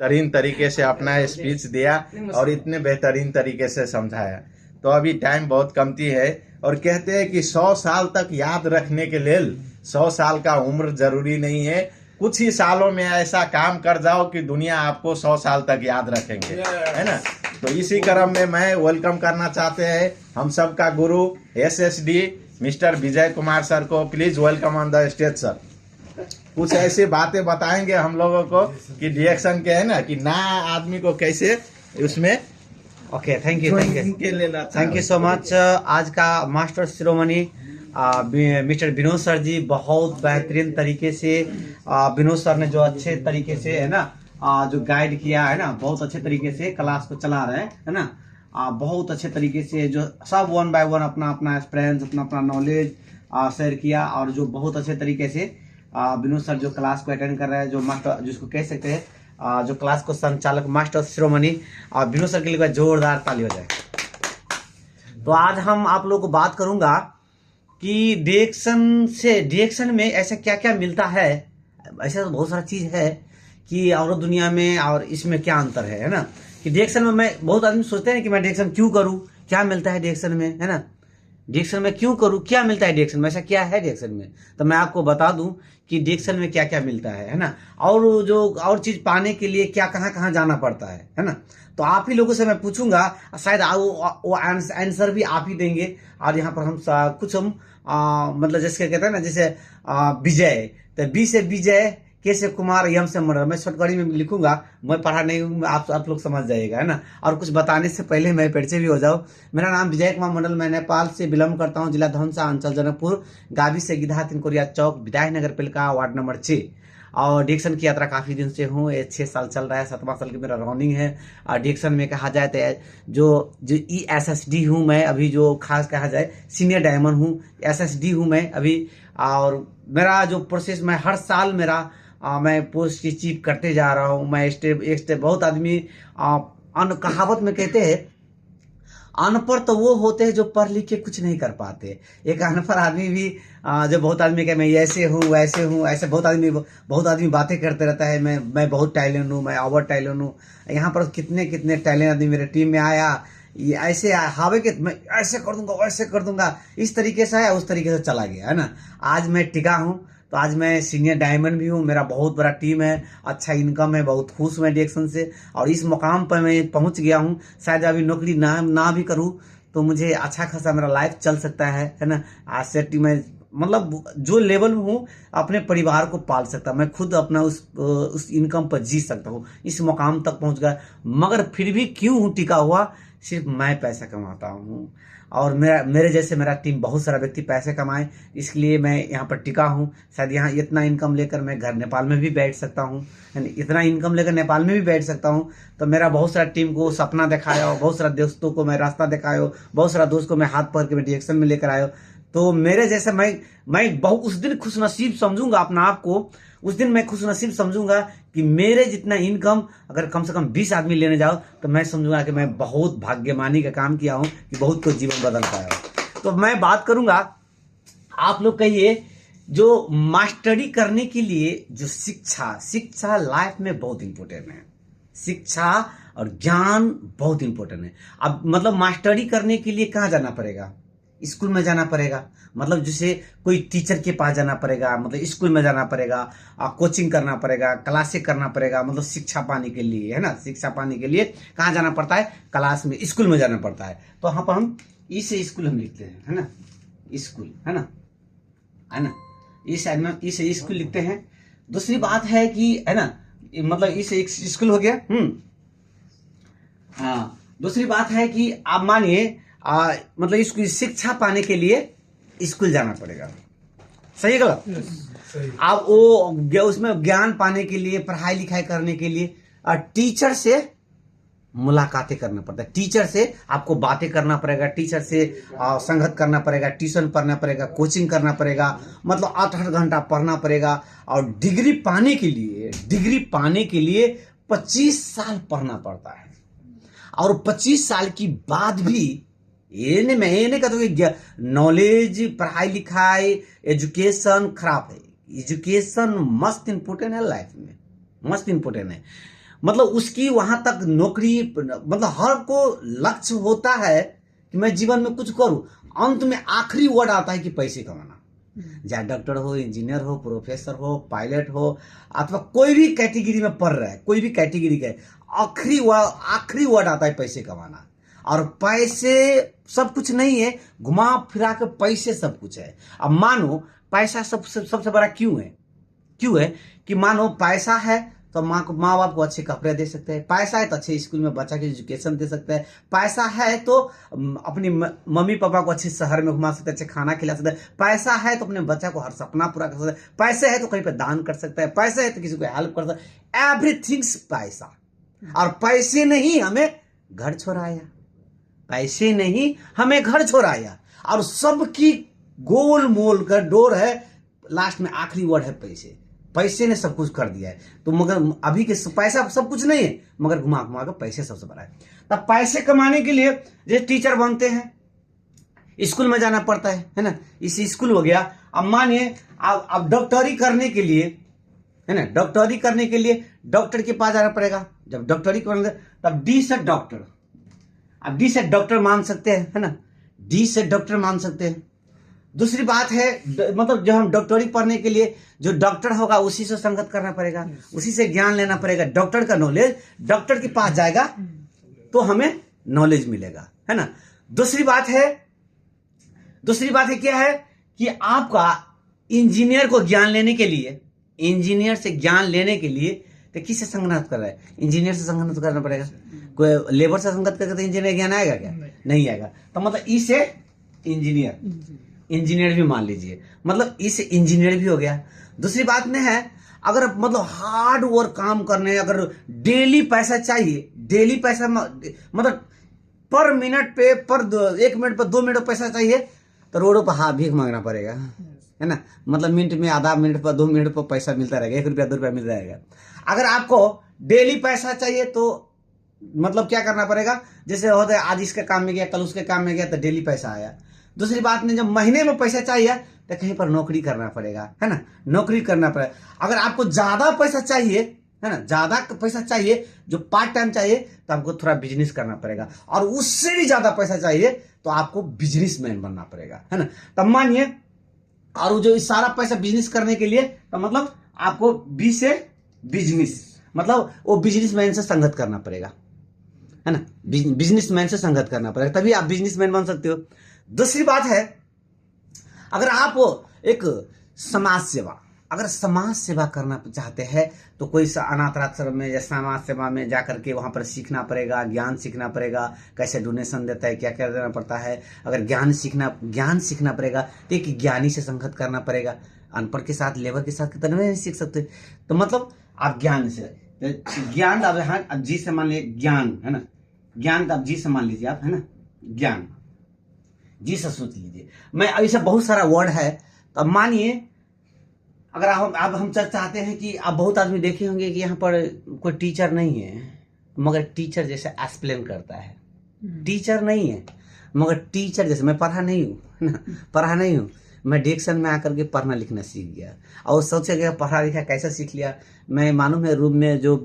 बेहतरीन तरीके से अपना स्पीच दिया और इतने बेहतरीन तरीके से समझाया। तो अभी टाइम बहुत कमती है और कहते हैं कि 100 साल तक याद रखने के लिए 100 साल का उम्र जरूरी नहीं है, कुछ ही सालों में ऐसा काम कर जाओ कि दुनिया आपको 100 साल तक याद रखेंगे, है ना। तो इसी क्रम में मैं वेलकम करना चाहते हैं हम सबका गुरु SSD mister Vijay Kumar sir को। Please welcome on the stage sir. कुछ ऐसी बातें बताएंगे हम लोगों को कि रिएक्शन के है ना कि ना आदमी को कैसे उसमें। Okay, thank you so much. आज का मास्टर शिरोमणि मिस्टर विनोद सर जी बहुत बेहतरीन तरीके से, विनोद सर ने जो अच्छे तरीके से है ना जो गाइड किया है ना, बहुत अच्छे तरीके से क्लास को चला रहे हैं, है ना। बहुत अच्छे तरीके से जो सब 1 बाय 1 अपना अपना एक्सपीरियंस, अपना अपना नॉलेज शेयर किया। और जो बहुत अच्छे तरीके से विनोद सर जो क्लास को अटेंड कर रहे हैं, जो मास्टर जिसको कह सकते हैं जो क्लास को संचालक मास्टर शिरोमणि विनोद सर के लिए जोरदार ताली हो जाए। तो आज हम आप लोगों को बात करूंगा कि डिरेक्शन में ऐसा क्या क्या मिलता है। ऐसा तो बहुत सारा चीज है कि और दुनिया में और इसमें क्या अंतर है ना। कि डिरेक्शन में मैं बहुत आदमी सोचते हैं कि मैं डिरेक्शन क्यों करूं, क्या मिलता है डिरेक्शन में, है ना। डिरेक्शन में क्यों करूं, क्या मिलता है डिरेक्शन में, ऐसा क्या है डिरेक्शन में। तो मैं आपको बता दूं कि डिरेक्शन में क्या क्या मिलता है ना। और जो और चीज पाने के लिए क्या कहाँ कहाँ जाना पड़ता है ना। तो आप ही लोगों से मैं पूछूंगा, शायद वो आंसर भी आप ही देंगे। और यहाँ पर हम मतलब जैसे कहते हैं ना, जैसे विजय, तो बी से विजय, के से कुमार, यम से मंडल। मैं शॉर्टकट में लिखूंगा, मैं पढ़ा नहीं हूँ, आप लोग समझ जाइएगा, है ना। और कुछ बताने से पहले मैं परिचय भी हो जाऊँ। मेरा नाम विजय कुमार मंडल, मैं नेपाल से बिलोंग करता हूँ, जिला धौनसा, अंचल जनकपुर, गावी से गिधा, तिनकोरिया चौक, विधायक नगर पालिका, वार्ड नंबर 6। और डिरेक्शन की यात्रा काफ़ी दिन से हूँ, ये 6 साल चल रहा है, 7वां साल की मेरा रनिंग है। और डिरेक्शन में कहा जाए तो जो ESSD हूँ मैं अभी, जो खास कहा जाए सीनियर डायमंड हूँ, SSD हूँ मैं अभी। और मेरा जो प्रोसेस, मैं हर साल मैं पोस्ट अचीव करते जा रहा हूँ। मैं स्टेप एक स्टेप, बहुत आदमी कहावत में कहते हैं अनपढ़ तो वो होते हैं जो पढ़ लिख के कुछ नहीं कर पाते। एक अनपढ़ आदमी भी जो बहुत आदमी कहे मैं ऐसे हूँ वैसे हूँ, ऐसे बहुत आदमी बातें करते रहता है। मैं बहुत टैलेंट हूँ, मैं ओवर टैलेंट हूँ। यहाँ पर कितने कितने टैलेंट आदमी मेरे टीम में आया, ये ऐसे हावे के मैं ऐसे कर दूंगा वैसे कर दूंगा, इस तरीके से आया उस तरीके से चला गया, है ना। आज मैं टिका हूँ, तो आज मैं सीनियर डायमंड भी हूँ, मेरा बहुत बड़ा टीम है, अच्छा इनकम है, बहुत खुश हूँ डिरेक्शन से। और इस मुकाम पर मैं पहुँच गया हूँ। शायद अभी नौकरी ना भी करूँ तो मुझे अच्छा खासा मेरा लाइफ चल सकता है ना। आज से मैं मतलब जो लेवल में हूँ अपने परिवार को पाल सकता, मैं खुद अपना उस इनकम पर जी सकता हूँ, इस मुकाम तक पहुँच गया। मगर फिर भी क्यों हूँ टिका हुआ, सिर्फ मैं पैसा कमाता हूँ और मेरे जैसे मेरा टीम बहुत सारा व्यक्ति पैसे कमाए, इसलिए मैं यहाँ पर टिका हूँ। शायद यहाँ इतना इनकम लेकर मैं घर नेपाल में भी बैठ सकता हूँ, इतना इनकम लेकर नेपाल में भी बैठ सकता हूँ। तो मेरा बहुत सारा टीम को सपना दिखाया, बहुत सारा दोस्तों को मैं रास्ता दिखाया, बहुत सारा दोस्त को मैं हाथ पकड़ के मैं डिरेक्शन में लेकर आया। तो मेरे जैसे मैं बहुत उस दिन खुशनसीब समझूंगा अपना आप को, उस दिन मैं खुशनसीब समझूंगा कि मेरे जितना इनकम अगर कम से कम 20 आदमी लेने जाओ तो मैं समझूंगा कि मैं बहुत भाग्यमानी का काम किया हूं, कि बहुत कुछ जीवन बदल पाया हूं। तो मैं बात करूंगा, आप लोग कहिए, जो मास्टरी करने के लिए जो शिक्षा लाइफ में बहुत इंपॉर्टेंट है। शिक्षा और ज्ञान बहुत इंपॉर्टेंट है। अब मतलब मास्टरी करने के लिए कहाँ जाना पड़ेगा, स्कूल में जाना पड़ेगा, मतलब जैसे कोई टीचर के पास जाना पड़ेगा, मतलब स्कूल में जाना पड़ेगा, कोचिंग करना पड़ेगा, क्लासेस करना पड़ेगा, मतलब शिक्षा पाने के लिए, है ना। शिक्षा पाने के लिए कहाँ जाना पड़ता है, क्लास में, स्कूल में जाना पड़ता है। तो यहाँ पर हम इसे स्कूल हम लिखते हैं, है ना, स्कूल, है ना, इस साइड में इसे स्कूल लिखते हैं। दूसरी बात है कि, है ना, मतलब इसे स्कूल हो गया। हाँ, दूसरी बात है कि आप मानिए मतलब इसको शिक्षा पाने के लिए स्कूल जाना पड़ेगा, सही है गलत? आप वो उसमें ज्ञान पाने के लिए, पढ़ाई लिखाई करने के लिए टीचर से मुलाकातें करना पड़ता है, टीचर से आपको बातें करना पड़ेगा, टीचर से संगत करना पड़ेगा, ट्यूशन पढ़ना पड़ेगा, कोचिंग करना पड़ेगा, मतलब 8-8 घंटा पढ़ना पड़ेगा। और डिग्री पाने के लिए 25 साल पढ़ना पड़ता है। और 25 साल की बाद भी ये नहीं कहता कि नॉलेज, पढ़ाई लिखाई, एजुकेशन खराब है। एजुकेशन मस्त इंपोर्टेंट है लाइफ में, मस्त इंपोर्टेंट है। मतलब उसकी वहां तक नौकरी, मतलब हर को लक्ष्य होता है कि मैं जीवन में कुछ करूं, अंत में आखिरी वर्ड आता है कि पैसे कमाना। चाहे डॉक्टर हो, इंजीनियर हो, प्रोफेसर हो, पायलट हो, अथवा कोई भी कैटेगरी में पढ़ रहा है, कोई भी कैटेगरी का, आखिरी वर्ड आता है पैसे कमाना। और पैसे सब कुछ नहीं है, घुमा फिरा के पैसे सब कुछ है। अब मानो पैसा सबसे बड़ा क्यों है कि मानो पैसा है तो माँ बाप को अच्छे कपड़े दे सकते हैं, पैसा है तो अच्छे स्कूल में बच्चा की एजुकेशन दे सकते हैं, पैसा है तो अपनी मम्मी पापा को अच्छे शहर में घुमा सकते हैं, अच्छे खाना खिला सकते हैं, पैसा है तो अपने बच्चा को हर सपना पूरा कर सकते हैं, पैसे है तो कहीं पे दान कर सकता है, पैसे है तो किसी को हेल्प कर सकता है, एवरीथिंग्स पैसा। और पैसे ने ही हमें घर छोड़ाया, पैसे नहीं हमें घर छोड़ाया, और सबकी गोल मोल का डोर है, लास्ट में आखिरी वर्ड है पैसे। पैसे ने सब कुछ कर दिया है। तो मगर अभी के पैसा सब कुछ नहीं है, मगर घुमा घुमा कर पैसे सबसे बड़ा है। तब पैसे कमाने के लिए जैसे टीचर बनते हैं, स्कूल में जाना पड़ता है ना, इसी स्कूल हो गया। अब मानिए अब डॉक्टरी करने के लिए, है ना, डॉक्टरी करने के लिए डॉक्टर के पास जाना पड़ेगा। जब डॉक्टरी करेंगे तब डी से डॉक्टर, अब डी से डॉक्टर मान सकते हैं, है ना, डी से डॉक्टर मान सकते हैं। दूसरी बात है, मतलब जो हम डॉक्टरी पढ़ने के लिए जो डॉक्टर होगा उसी से संगत करना पड़ेगा, उसी से ज्ञान लेना पड़ेगा। डॉक्टर का नॉलेज, डॉक्टर के पास जाएगा तो हमें नॉलेज मिलेगा, है ना। दूसरी बात है क्या है कि आपका इंजीनियर को ज्ञान लेने के लिए, इंजीनियर से ज्ञान लेने के लिए तो किससे संगत कर रहा है? इंजीनियर से संगत करना पड़ेगा। कोई लेबर से संगत करके तो इंजीनियर ज्ञान आएगा क्या? नहीं आएगा। तो मतलब ई से इंजीनियर भी मान लीजिए, मतलब इस इंजीनियर भी हो गया। दूसरी बात में है, अगर मतलब हार्ड वर्क काम करने, अगर डेली पैसा चाहिए, डेली पैसा मतलब पर मिनट पे, पर 1 मिनट पर 2 मिनट पैसा चाहिए, तो रोडों पर हाथ भीख मांगना पड़ेगा, है ना। मतलब मिनट में, आधा मिनट पर, 2 मिनट पर पैसा मिलता रहेगा, 1 रुपया 2 रुपया मिलता रहेगा। अगर आपको डेली पैसा चाहिए तो मतलब क्या करना पड़ेगा? जैसे होता है आज इसके काम में गया, कल उसके काम में गया, तो डेली पैसा आया। दूसरी बात में, जब महीने में पैसा चाहिए तो कहीं पर नौकरी करना पड़ेगा, है ना, नौकरी करना पड़ेगा। अगर आपको ज्यादा पैसा चाहिए, है ना, ज्यादा पैसा चाहिए, जो पार्ट टाइम चाहिए, तो आपको थोड़ा बिजनेस करना पड़ेगा। और उससे भी ज्यादा पैसा चाहिए तो आपको बिजनेसमैन बनना पड़ेगा, है ना। तब मानिए, और जो इस सारा पैसा बिजनेस करने के लिए, तो मतलब आपको बी से बिजनेस, मतलब वो बिजनेसमैन से संगत करना पड़ेगा, है ना, बिजनेसमैन से संगत करना पड़ेगा, तभी आप बिजनेसमैन बन सकते हो। दूसरी बात है, अगर आप एक समाज सेवा करना चाहते हैं तो कोई अनाथ आश्रम में या समाज सेवा में जाकर के वहां पर सीखना पड़ेगा, ज्ञान सीखना पड़ेगा, कैसे डोनेशन देता है, क्या क्या देना पड़ता है। अगर ज्ञान सीखना पड़ेगा तो एक ज्ञानी से संगत करना पड़ेगा। अनपढ़ के साथ, लेबर के साथ कितने नहीं सीख सकते। तो मतलब आप ज्ञान से, ज्ञान अब जी से मान लीजिए, ज्ञान, है ना, ज्ञान आप जी से मान लीजिए आप, है ना, ज्ञान जी से सोच लीजिए। मैं ऐसा बहुत सारा वर्ड है। तो अब मानिए, अगर अब हम चाहते हैं कि आप बहुत आदमी देखे होंगे कि यहाँ पर कोई टीचर नहीं है, मगर टीचर जैसे एक्सप्लेन करता है। टीचर नहीं है मगर टीचर जैसे, मैं पढ़ा नहीं हूँ, मैं डिक्शन में आकर के पढ़ना लिखना सीख गया। और सोचे गया पढ़ा लिखा कैसे सीख लिया। मैं मालूम है रूम में जो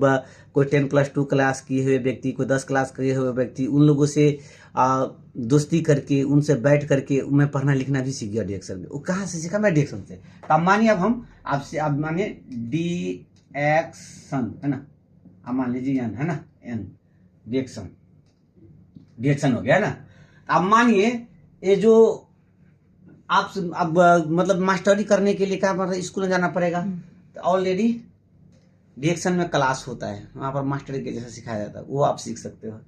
कोई 10+2 क्लास किए हुए व्यक्ति, कोई 10 क्लास किए हुए व्यक्ति, उन लोगों से दोस्ती करके, उनसे बैठ करके मैं पढ़ना लिखना भी सीख गया डिक्शन में। वो कहाँ से सीखा? मैं डिक्शन से। तो अब मानिए, अब हम आपसे, अब मानिए डिक्शन, है ना, अब मान लीजिए एन, है ना, एन, डिक्शन हो गया ना। अब मानिए ये जो आप अब मतलब मास्टरी करने के लिए क्या मतलब स्कूल में जाना पड़ेगा। तो ऑलरेडी डिक्शन में क्लास होता है, वहाँ पर मास्टरी के जैसा सिखाया जाता है, वो आप सीख सकते हो।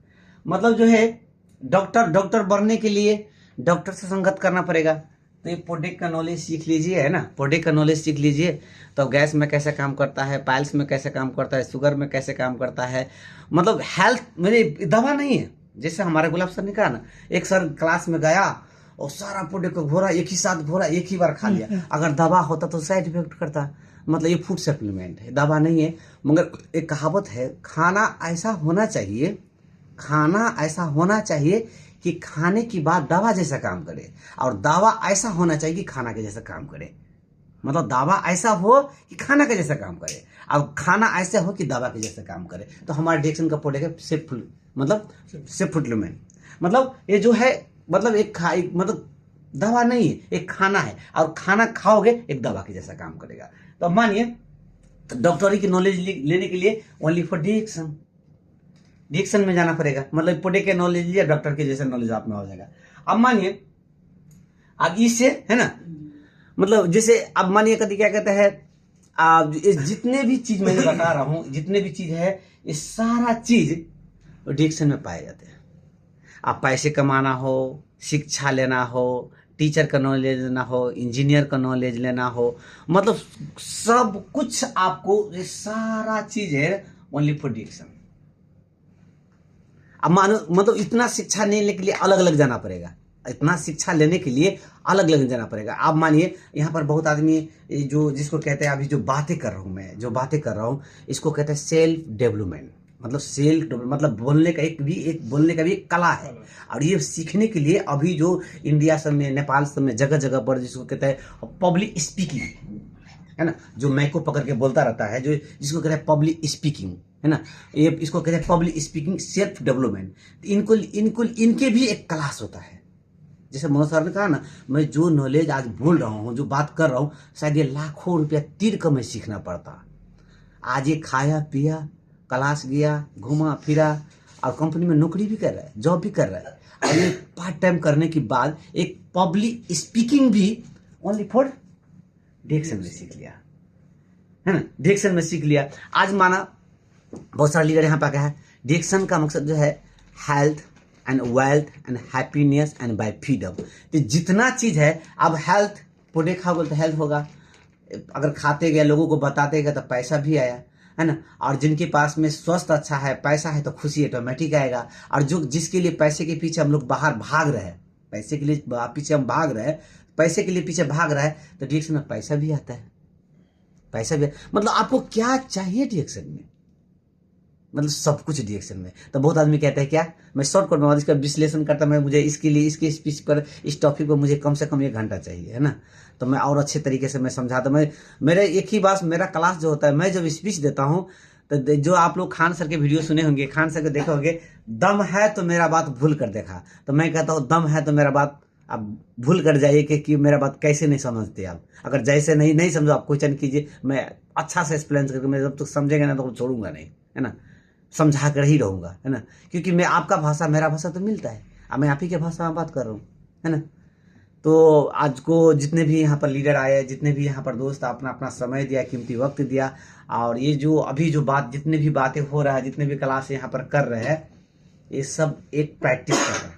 मतलब जो है डॉक्टर बनने के लिए डॉक्टर से संगत करना पड़ेगा। तो ये प्रोडक्ट का नॉलेज सीख लीजिए, है ना, प्रोडक्ट का नॉलेज सीख लीजिए। तो गैस में कैसे काम करता है, पाइल्स में कैसे काम करता है, शुगर में कैसे काम करता है, मतलब हेल्थ मेरे दवा नहीं है। जैसे हमारे गुलाब सर ने कहा ना, एक सर क्लास में गया और सारा प्रोडक्ट को घोरा, एक ही साथ घोरा, एक ही बार खा लिया। अगर दवा होता तो साइड इफेक्ट करता। मतलब ये फूड सप्लीमेंट है, दवा नहीं है। मगर एक कहावत है, खाना ऐसा होना चाहिए कि खाने के बाद दवा जैसा काम करे, और दवा ऐसा होना चाहिए कि खाना के जैसा काम करे। मतलब दवा ऐसा हो कि खाना के जैसा काम करे, अब खाना ऐसा हो कि दवा के जैसा काम करे। तो हमारे डिएक्शन का प्रोडक्ट है सेफ फुटलमेंट। मतलब ये जो है मतलब मतलब दवा नहीं है, एक खाना है, और खाना खाओगे एक दवा के जैसा काम करेगा। तो अब मानिए डॉक्टरी की नॉलेज लेने के लिए ओनली फॉर डिएक्शन में जाना पड़ेगा। मतलब प्रोडक्ट के नॉलेज लिया, डॉक्टर के जैसा नॉलेज आप में हो जाएगा। अब मानिए अब इससे है ना, मतलब जैसे अब मानिए कभी क्या कहते हैं, आप जितने भी चीज मैं बता रहा हूं, जितने भी चीज है, ये सारा चीज डिएक्शन में पाए जाते हैं। आप पैसे कमाना हो, शिक्षा लेना हो, टीचर का नॉलेज लेना हो, इंजीनियर का नॉलेज लेना हो, मतलब सब कुछ आपको ये सारा चीज है ओनली फॉर डिएक्शन। अब मानो मतलब इतना शिक्षा लेने के लिए अलग अलग जाना पड़ेगा, इतना शिक्षा लेने के लिए अलग अलग जाना पड़ेगा। आप मानिए यहाँ पर बहुत आदमी जो जिसको कहते हैं, अभी जो बातें कर रहा हूँ मैं, जो बातें कर रहा हूँ, इसको कहते हैं सेल्फ डेवलपमेंट। मतलब बोलने का भी एक कला है। और ये सीखने के लिए अभी जो इंडिया सब में, नेपाल सब में जगह जगह पर जिसको कहते हैं पब्लिक स्पीकिंग, है ना, जो माइक को पकड़ के बोलता रहता है, जो जिसको कहते हैं पब्लिक स्पीकिंग, है ना, ये इसको कहते हैं पब्लिक स्पीकिंग सेल्फ डेवलपमेंट। इनके भी एक क्लास होता है। जैसे मनोज सर ने कहा ना, मैं जो नॉलेज आज बोल रहा हूँ, जो बात कर रहा हूँ, शायद ये लाखों रुपया तीर का मैं सीखना पड़ता। आज ये खाया पिया, क्लास गया, घूमा फिरा, और कंपनी में नौकरी भी कर रहा है, जॉब भी कर रहा है, और ये पार्ट टाइम करने के बाद एक पब्लिक स्पीकिंग भी ओनली फॉर डिएक्शन में सीख लिया, है ना, डिएक्शन में सीख लिया। आज माना बहुत सारे लीडर यहाँ पर क्या है, डिएक्शन का मकसद जो है health and wealth and happiness and by freedom. तो जितना चीज है, अब हेल्थ प्रोडक्ट खाओगे तो हेल्थ होगा, अगर खाते गए, लोगों को बताते गए तो पैसा भी आया, है ना, और जिनके पास में स्वास्थ्य अच्छा है, पैसा है, तो खुशी ऑटोमेटिक आएगा। और जो जिसके लिए पैसे के पीछे हम लोग बाहर भाग रहे हैं, पैसे के लिए पीछे हम भाग रहे हैं, पैसे के लिए पीछे भाग रहा है, तो डिएक्शन में पैसा भी आता है, पैसा भी। मतलब आपको क्या चाहिए डिएक्शन में, मतलब सब कुछ डिएक्शन में। तो बहुत आदमी कहते हैं क्या, मैं शॉर्टकट में इसका विश्लेषण करता, मैं मुझे इसके लिए इसके स्पीच पर, इस टॉपिक पर मुझे कम से कम 1 घंटा चाहिए, है ना, तो मैं और अच्छे तरीके से मैं समझाता। मैं मेरे एक ही बात, मेरा क्लास जो होता है, मैं जब स्पीच देता हूँ, तो जो आप लोग खान सर के वीडियो सुने होंगे, खान सर के देखे होंगे, दम है तो मेरा बात भूल कर देखा, तो मैं कहता हूँ दम है तो मेरा बात आप भूल कर जाइए कि मेरा बात कैसे नहीं समझते आप। अगर जैसे नहीं समझो, आप क्वेश्चन कीजिए, मैं अच्छा से एक्सप्लेन करके, मैं जब तक समझेंगे ना तो छोड़ूंगा नहीं, है ना, समझा कर ही रहूंगा, है ना, क्योंकि मैं आपका भाषा, मेरा भाषा तो मिलता है, अब मैं आप ही के भाषा में बात कर रहा हूँ, है ना। तो आज को जितने भी यहाँ पर लीडर आए, जितने भी यहाँ पर दोस्त अपना अपना समय दिया, कीमती वक्त दिया, और ये जो अभी जो बात, जितने भी बातें हो रहा है, जितने भी क्लास यहाँ पर कर रहे हैं, ये सब एक प्रैक्टिस कर रहा है।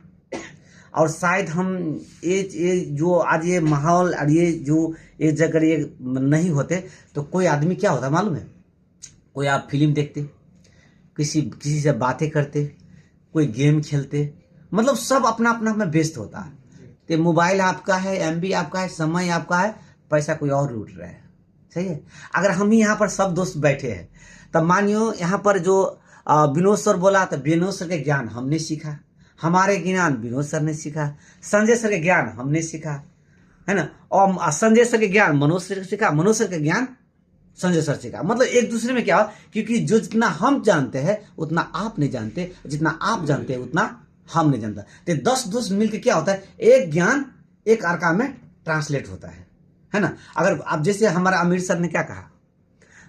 और शायद हम ये जो आज ये माहौल और ये जो एक जगह ये नहीं होते, तो कोई आदमी क्या होता मालूम है, कोई आप फिल्म देखते, किसी से बातें करते, कोई गेम खेलते, मतलब सब अपना अपना में व्यस्त होता है। तो मोबाइल आपका है, एमबी आपका है, समय आपका है, पैसा कोई और लूट रहा है, सही है। अगर हम यहाँ पर सब दोस्त बैठे हैं, तब मानियो यहाँ पर जो विनोद सर बोला, तो विनोद सर के ज्ञान हमने सीखा, हमारे ज्ञान विनोद सर ने सीखा, संजय सर के ज्ञान हमने सीखा, है ना, और संजय सर के ज्ञान मनोज सर सीखा, मनोज सर के ज्ञान संजय सर सीखा। मतलब एक दूसरे में क्या, क्योंकि जो जितना हम जानते हैं उतना आप नहीं जानते, जितना आप जानते हैं उतना हम नहीं जानता। तो 10 दोस्त मिलकर क्या होता है, एक ज्ञान एक अर्का में ट्रांसलेट होता है ना। अगर आप जैसे हमारा अमीर सर ने क्या कहा,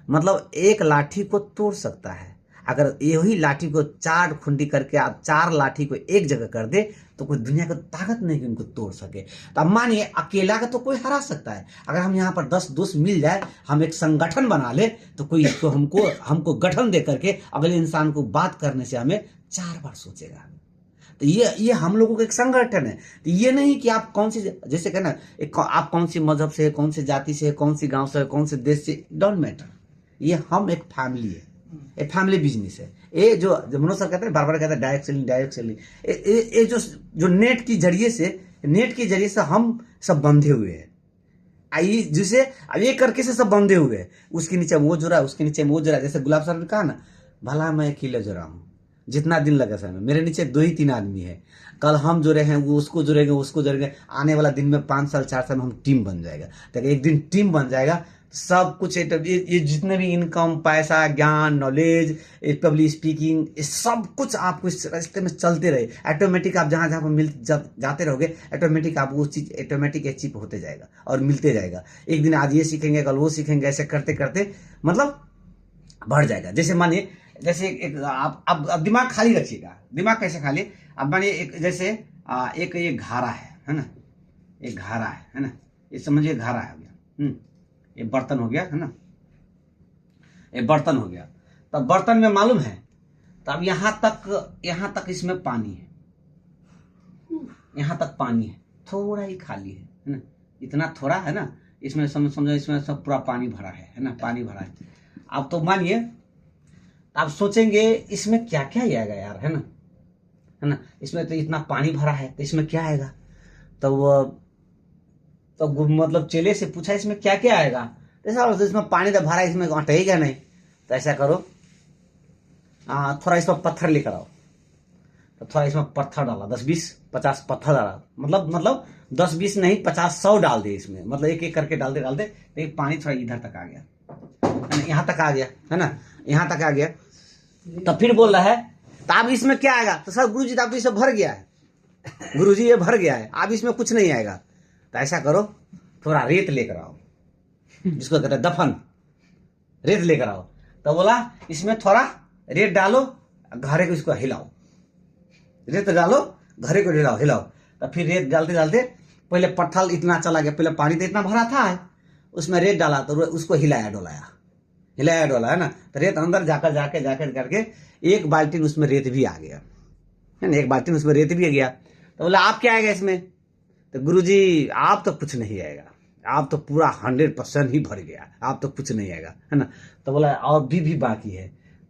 मतलब एक लाठी को तोड़ सकता है, अगर यही लाठी को 4 खुंडी करके आप 4 लाठी को एक जगह कर दे, तो कोई दुनिया को ताकत नहीं कि उनको तोड़ सके। तो अब मानिए अकेला का तो कोई हरा सकता है, अगर हम यहाँ पर 10 दोस्त मिल जाए, हम एक संगठन बना ले, तो कोई तो हमको गठन दे करके अगले इंसान को बात करने से हमें 4 बार सोचेगा। तो ये हम लोगों का एक संगठन है। तो ये नहीं कि आप कौन सी, जैसे कहना आप कौन सी मजहब से है, कौन सी जाति से है, कौन सी गांव से है, कौन से देश से, डोंट मैटर। ये हम एक फैमिली है, एक फैमिली बिजनेस है। ये जो मनोज सर कहते हैं, बार बार कहते हैं डायरेक्ट सेलिंग, ये जो नेट के जरिए से हम सब बंधे हुए हैं। जिसे अब ये करके से सब बंधे हुए हैं, उसके नीचे वो जुड़ा, उसके नीचे वो जुड़ा। जैसे गुलाब सर ने कहा ना, भला मैं अकेले जुड़ा हूँ, जितना दिन लगे समय। मेरे नीचे 2 ही 3 आदमी है, कल हम जुड़े हैं, वो उसको जुड़ेंगे, उसको जुड़ेंगे, आने वाला दिन में 5 साल 4 साल में हम टीम बन जाएगा। तो एक दिन टीम बन जाएगा, सब कुछ ये जितने भी इनकम, पैसा, ज्ञान, नॉलेज, पब्लिक स्पीकिंग, ये सब कुछ आपको इस रास्ते में चलते रहे, ऑटोमेटिक आप जहाँ जहाँ पर जाते रहोगे, ऑटोमेटिक आप वो चीज़ ऑटोमेटिक अचीव होते जाएगा और मिलते जाएगा। एक दिन आज ये सीखेंगे, कल वो सीखेंगे, ऐसे करते करते मतलब बढ़ जाएगा। जैसे मानिए, जैसे एक आप दिमाग खाली रखिएगा। दिमाग कैसे खाली? अब मानिए एक जैसे एक ये घारा है ना, एक घारा है ना, ये समझिए घारा हो गया, ये बर्तन हो गया है ना, ये बर्तन हो गया। तब बर्तन में मालूम है, तब यहाँ तक इसमें पानी है, यहाँ तक पानी है, थोड़ा ही खाली है ना, इतना थोड़ा है ना, इसमें समझो इसमें सब पूरा पानी भरा है ना, पानी भरा है। अब तो मानिए आप सोचेंगे इसमें क्या क्या आएगा यार, है ना, इसमें तो इतना पानी भरा है, तो इसमें क्या आएगा? तो मतलब चेले से पूछा इसमें क्या क्या आएगा? तो इसमें पानी तो भरा है, इसमें अटेगा नहीं। तो ऐसा करो, थोड़ा इसमें पत्थर लेकर आओ। तो थोड़ा इसमें पत्थर डाला, 10 20 50 पत्थर डाला, मतलब 10 20 नहीं 50 100 डाल दे इसमें, मतलब एक एक करके डालते डालते तो एक पानी थोड़ा इधर तक आ गया, यहाँ तक आ गया है ना, यहाँ तक आ गया। तो फिर बोल रहा है, तो अब इसमें क्या आएगा? तो सर गुरुजी तो इसे भर गया है, गुरुजी ये भर गया है, अब इसमें कुछ नहीं आएगा। तो ऐसा करो, थोड़ा रेत लेकर आओ, जिसको कहते हैं दफन, रेत लेकर आओ। तो बोला इसमें थोड़ा रेत डालो, घरे को इसको हिलाओ, रेत डालो, घरे को हिलाओ। तो फिर रेत डालते डालते पहले पत्थर इतना चला गया, पहले पानी तो इतना भरा था, उसमें रेत डाला, तो उसको हिलाया डोला है ना। तो रेत अंदर जाकर करके एक बाल्टी उसमें रेत भी आ गया है ना, एक बाल्टी उसमें रेत भी आ गया। तो बोला आप क्या आएगा इसमें? तो गुरुजी आप तो कुछ नहीं आएगा, आप तो पूरा 100% ही भर गया, आप तो कुछ नहीं आएगा, है ना। तो बोला और भी बाकी है,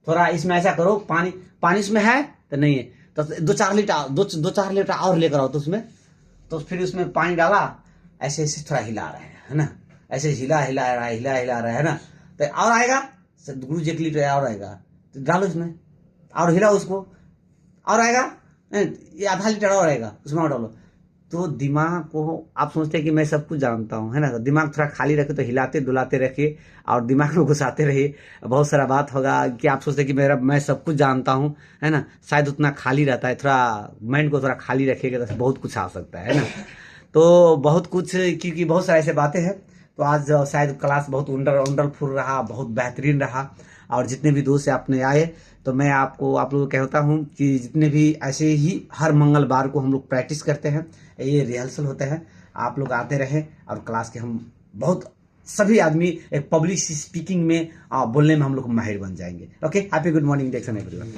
थोड़ा इसमें ऐसा करो, पानी इसमें है तो नहीं है, तो 2-4 लीटर और लेकर आओ। तो उसमें तो फिर उसमें पानी डाला, ऐसे थोड़ा हिला रहे हैं, है ना, ऐसे हिला रहा है ना। तो और आएगा गुरुजी 1 लीटर और आएगा, तो डालो इसमें और हिलाओ उसको, और आएगा ये आधा लीटर और आएगा, उसमें और डालो। तो दिमाग को आप सोचते हैं कि मैं सब कुछ जानता हूँ, है ना, तो दिमाग थोड़ा खाली रखे, तो हिलाते डुलाते रखिए और दिमाग में घुसाते रहिए। बहुत सारा बात होगा कि आप सोचते हैं कि मैं सब कुछ जानता हूँ, है ना, शायद उतना खाली रहता है। थोड़ा माइंड को थोड़ा खाली रखिएगा तो बहुत कुछ आ सकता है ना। तो बहुत कुछ, क्योंकि बहुत सारी ऐसे बातें हैं। तो आज शायद क्लास बहुत वंडरफुल रहा, बहुत बेहतरीन रहा। और जितने भी दोस्त आपने आए, तो मैं आप लोगों को कहता हूँ कि जितने भी ऐसे ही हर मंगलवार को हम लोग प्रैक्टिस करते हैं, ये रिहर्सल होते हैं, आप लोग आते रहें और क्लास के हम बहुत सभी आदमी एक पब्लिक स्पीकिंग में बोलने में हम लोग माहिर बन जाएंगे। ओके, हैप्पी गुड मॉर्निंग, डेक्सन एवरीवन।